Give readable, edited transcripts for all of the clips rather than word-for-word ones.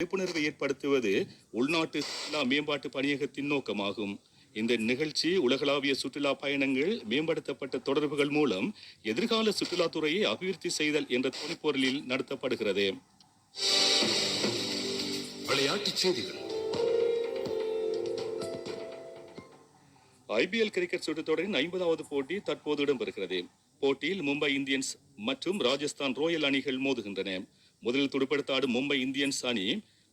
விழிப்புணர்வை ஏற்படுத்துவது உள்நாட்டு சுற்றுலா மேம்பாட்டு பணியகத்தின் நோக்கமாகும். இந்த நிகழ்ச்சி உலகளாவிய சுற்றுலா பயணங்கள், மேம்படுத்தப்பட்ட தொடர்புகள் மூலம் எதிர்கால சுற்றுலாத்துறையை அபிவிருத்தி செய்தல் என்ற துணைப்பொருளில் நடத்தப்படுகிறது. விளையாட்டுச் செய்திகள். IPL கிரிக்கெட் சுற்றுத்தொடரின் 50வது போட்டி தற்போது இடம்பெறுகிறது. போட்டியில் மும்பை இந்தியன்ஸ் மற்றும் ராஜஸ்தான் ராயல் அணிகள் மோதுகின்றன. முதலில் துடுப்படுத்தாடும் மும்பை இந்தியன்ஸ் அணி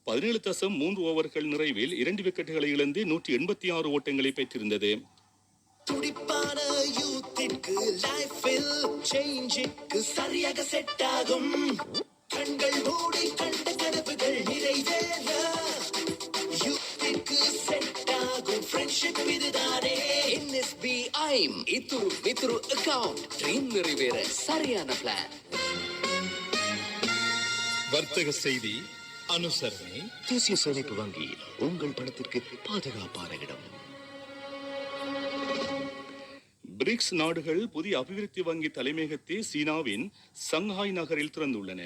17.3 ஓவர்கள் நிறைவில் 2 விக்கெட்டுகளை இழந்து 186 ஓட்டங்களை பெற்றிருந்தது. துடிப்பான யூத்திற்கு லைஃபில் சேஞ்சுக்கு சரியாக செட் ஆகும். கண்கள் மூடி கண்ட கனவுகள் நிறைவேற யூத்திற்கு செட் ஆகும். ஃப்ரெண்ட்ஷிப் இதுதானே. NSBI இத்துரு வித்துரு அக்கவுண்ட் ட்ரீம் நிறைவேற சரியான பிளான். வர்த்தக செய்தி அனுசரணை. தேசிய சேமிப்பு வங்கி உங்கள் பணத்திற்கு பாதுகாப்பான இடம். பிரிக்ஸ் நாடுகள் புதிய அபிவிருத்தி வங்கி தலைமையகத்தை சீனாவின் சங்ஹாய் நகரில் திறந்துள்ளன.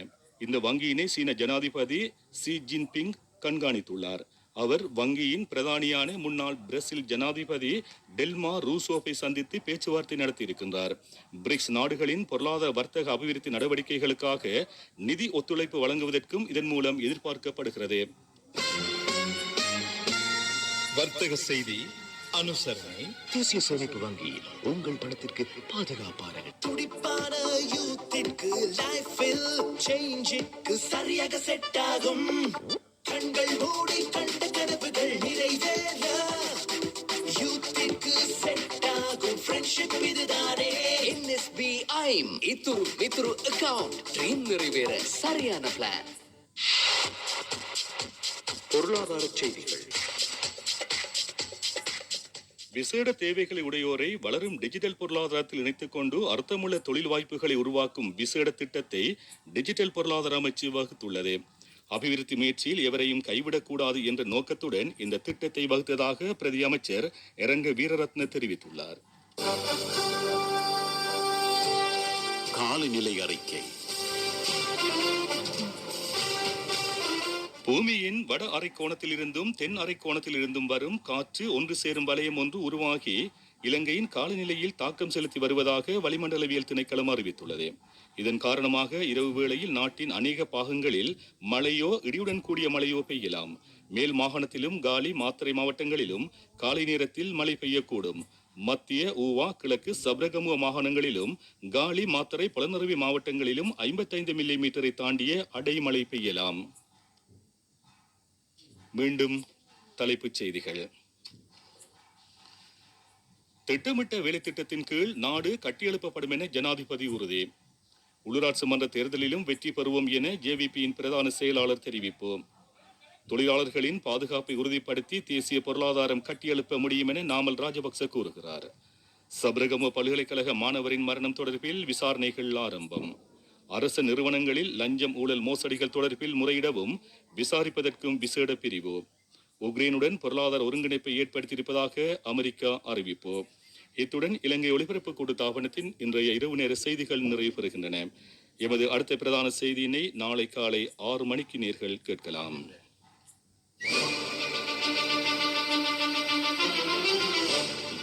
இந்த வங்கியினை சீன ஜனாதிபதி ஷி ஜின்பிங் கண்காணித்துள்ளார். அவர் வங்கியின் பிரதானியான முன்னாள் பிரேசில் ஜனாதிபதி டெல்மா ரூசோவை சந்தித்து பேச்சுவார்த்தை நடத்தியிருக்கின்றார். பிரிக்ஸ் நாடுகளின் பொருளாதார வர்த்தக அபிவிருத்தி நடவடிக்கைகளுக்காக நிதி ஒத்துழைப்பு வழங்குவதற்கும் இதன் மூலம் எதிர்பார்க்கப்படுகிறது. வர்த்தக செய்தி அனுசரணை. தேசிய சேமிப்பு வங்கி உங்கள் பணத்திற்கு பாதுகாப்பான துடிப்பான யூத்திற்கு லைஃபில் சேஞ்சுக்கு சரியாக செட் ஆகும். கண்கள் மூடி கண்ட கனவுகள் நிறைவேற யூத்திற்கு செட் ஆகும். ஃப்ரெண்ட்ஷிப் இதுதானே. NSBI இத்துரு வித்துரு அக்கவுண்ட் ட்ரீம் நிறைவேற சரியான பிளான். பொருளாதார செய்திகள். விசேட தேவைகளை உடையோரை வளரும் டிஜிட்டல் பொருளாதாரத்தில் இணைத்துக் கொண்டு அர்த்தமுள்ள தொழில் வாய்ப்புகளை உருவாக்கும் விசேட திட்டத்தை டிஜிட்டல் பொருளாதார அமைச்சு வகுத்துள்ளது. அபிவிருத்தி முயற்சியில் எவரையும் கைவிடக்கூடாது என்ற நோக்கத்துடன் இந்த திட்டத்தை வகுத்ததாக பிரதி அமைச்சர் இரங்க வீரரத்ன தெரிவித்துள்ளார். காலநிலை அறிக்கை. பூமியின் வட அரைக்கோணத்தில் இருந்தும் தென் அரைக்கோணத்தில் இருந்தும் வரும் காற்று ஒன்று சேரும் வலயம் ஒன்று உருவாகி இலங்கையின் காலநிலையில் தாக்கம் செலுத்தி வருவதாக வளிமண்டலவியல் திணைக்களம் அறிவித்துள்ளது. இதன் காரணமாக இரவு வேளையில் நாட்டின் அநேக பாகங்களில் மழையோ இடியுடன் கூடிய மழையோ பெய்யலாம். மேல் மாகாணத்திலும் காலி மாத்தறை மாவட்டங்களிலும் காலை நேரத்தில் மழை பெய்யக்கூடும். மத்திய ஊவா கிழக்கு சப்ரகமுவ மாகாணங்களிலும் காலி மாத்தறை புலனறுவி மாவட்டங்களிலும் 55 மில்லிமீட்டரை தாண்டிய அடைமழை பெய்யலாம். மீண்டும் தலைப்புச் செய்திகள். திட்டமிட்ட வேலை திட்டத்தின் கீழ் நாடு கட்டியெழுப்பப்படும் என ஜனாதிபதி உறுதி. உள்ளூராட்சி மன்ற தேர்தலிலும் வெற்றி பெறுவோம் என JVPயின் பிரதான செயலாளர் தெரிவிப்பு. தொழிலாளர்களின் பாதுகாப்பை உறுதிப்படுத்தி தேசிய பொருளாதாரம் கட்டியெழுப்ப முடியும் என நாமல் ராஜபக்ச கூறுகிறார். சப்ரகமுவ பல்கலைக்கழக மாணவரின் மரணம் தொடர்பில் விசாரணைகள் ஆரம்பம். அரசு நிறுவனங்களில் லஞ்சம் ஊழல் மோசடிகள் தொடர்பில் முறையிடவும் விசாரிப்பதற்கும் விசேட பிரிவு. உக்ரைனுடன் பொருளாதார ஒருங்கிணைப்பை ஏற்படுத்தியிருப்பதாக அமெரிக்கா அறிவிப்பு. இத்துடன் இலங்கை ஒலிபரப்பு கூட்டுத்தாபனத்தின் இன்றைய இரவு நேர செய்திகள் நிறைவு பெறுகின்றன. எமது அடுத்த பிரதான செய்தியினை நாளை காலை 6 மணிக்கு நேர்கள் கேட்கலாம்.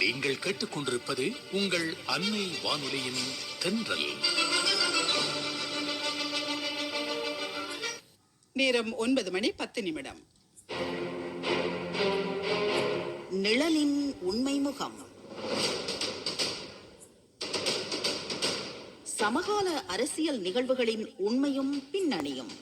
நீங்கள் கேட்டுக்கொண்டிருப்பது உங்கள் அன்னை வானொலியின் தென்றல். நேரம் 9:10. நிழலின் உண்மை முகம். சமகால அரசியல் நிகழ்வுகளின் உண்மையும் பின்னணியும்